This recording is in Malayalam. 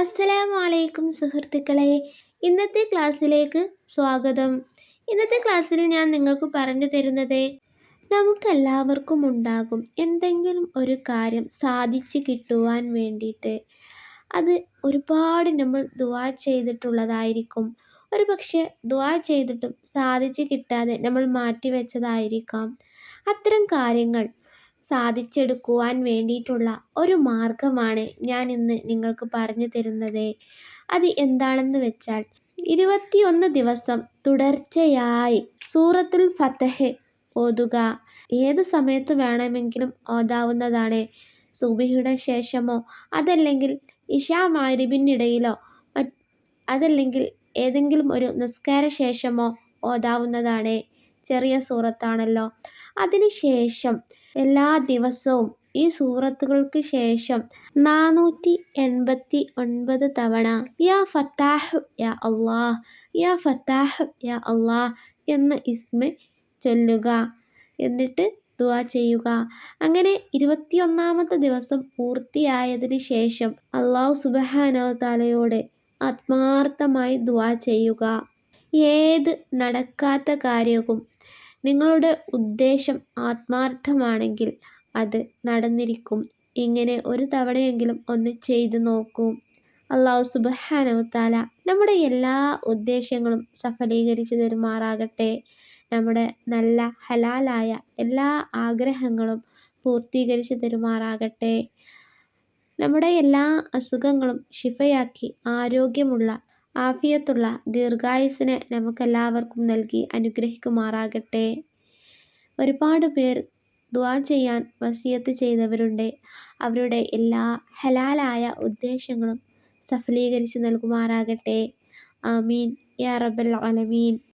അസ്സലാമു അലൈക്കും സുഹൃത്തുക്കളെ. ഇന്നത്തെ ക്ലാസ്സിലേക്ക് സ്വാഗതം. ഇന്നത്തെ ക്ലാസ്സിൽ ഞാൻ നിങ്ങൾക്ക് പറഞ്ഞു തരുന്നത്, നമുക്കെല്ലാവർക്കും ഉണ്ടാകും എന്തെങ്കിലും ഒരു കാര്യം സാധിച്ചു കിട്ടുവാൻ വേണ്ടിയിട്ട്. അത് ഒരുപാട് നമ്മൾ ദുആ ചെയ്തിട്ടുള്ളതായിരിക്കും. ഒരു പക്ഷേ ദുആ ചെയ്തിട്ടും സാധിച്ചു കിട്ടാതെ നമ്മൾ മാറ്റിവെച്ചതായിരിക്കാം. അത്തരം കാര്യങ്ങൾ സാധിച്ചെടുക്കുവാൻ വേണ്ടിയിട്ടുള്ള ഒരു മാർഗമാണ് ഞാൻ ഇന്ന് നിങ്ങൾക്ക് പറഞ്ഞു തരുന്നത്. അത് എന്താണെന്ന് വെച്ചാൽ, 21 ദിവസം തുടർച്ചയായി സൂറത്തുൽ ഫതഹ് ഓതുക. ഏത് സമയത്ത് വേണമെങ്കിലും ഓതാവുന്നതാണ്. സുബ്ഹിയുടെ ശേഷമോ അതല്ലെങ്കിൽ ഇശാ മഗ്‌രിബിനിടയിലോ അതല്ലെങ്കിൽ ഏതെങ്കിലും ഒരു നിസ്കാര ശേഷമോ ഓതാവുന്നതാണ്. ചെറിയ സൂറത്താണല്ലോ. അതിനുശേഷം എല്ലാ ദിവസവും ഈ സൂറത്തുകൾക്ക് ശേഷം 489 തവണ യാ ഫത്താഹ് യാ അല്ലാഹ്, യാ ഫത്താഹ് യാ അല്ലാഹ് എന്ന ഇസ്മ് ചൊല്ലുക. എന്നിട്ട് ദുആ ചെയ്യുക. അങ്ങനെ 21-ാമത്തെ ദിവസം പൂർത്തിയായതിന് ശേഷം അല്ലാഹു സുബ്ഹാനഹു വ തആലയോട് ആത്മാർത്ഥമായി ദുആ ചെയ്യുക. ഏത് നടക്കാത്ത കാര്യവും നിങ്ങളുടെ ഉദ്ദേശം ആത്മാർത്ഥമാണെങ്കിൽ അത് നടന്നിരിക്കും. ഇങ്ങനെ ഒരു തവണയെങ്കിലും ഒന്ന് ചെയ്തു നോക്കൂ. അല്ലാഹു സുബ്ഹാനഹു വ തആല നമ്മുടെ എല്ലാ ഉദ്ദേശങ്ങളും സഫലീകരിച്ചു തരുമാറാകട്ടെ. നമ്മുടെ നല്ല ഹലാലായ എല്ലാ ആഗ്രഹങ്ങളും പൂർത്തീകരിച്ചു തരുമാറാകട്ടെ. നമ്മുടെ എല്ലാ അസുഖങ്ങളും ശിഫയാക്കി ആരോഗ്യമുള്ള ആഫിയത്തുള്ള ദീർഘായുസ്സിനെ നമുക്കെല്ലാവർക്കും നൽകി അനുഗ്രഹിക്കുമാറാകട്ടെ. ഒരുപാട് പേർ ദുആ ചെയ്യാൻ വസിയത്ത് ചെയ്തവരുണ്ട്. അവരുടെ എല്ലാ ഹലാലായ ഉദ്ദേശങ്ങളും സഫലീകരിച്ച് നൽകുമാറാകട്ടെ. ആമീൻ യാ റബ്ബൽ ആലമീൻ.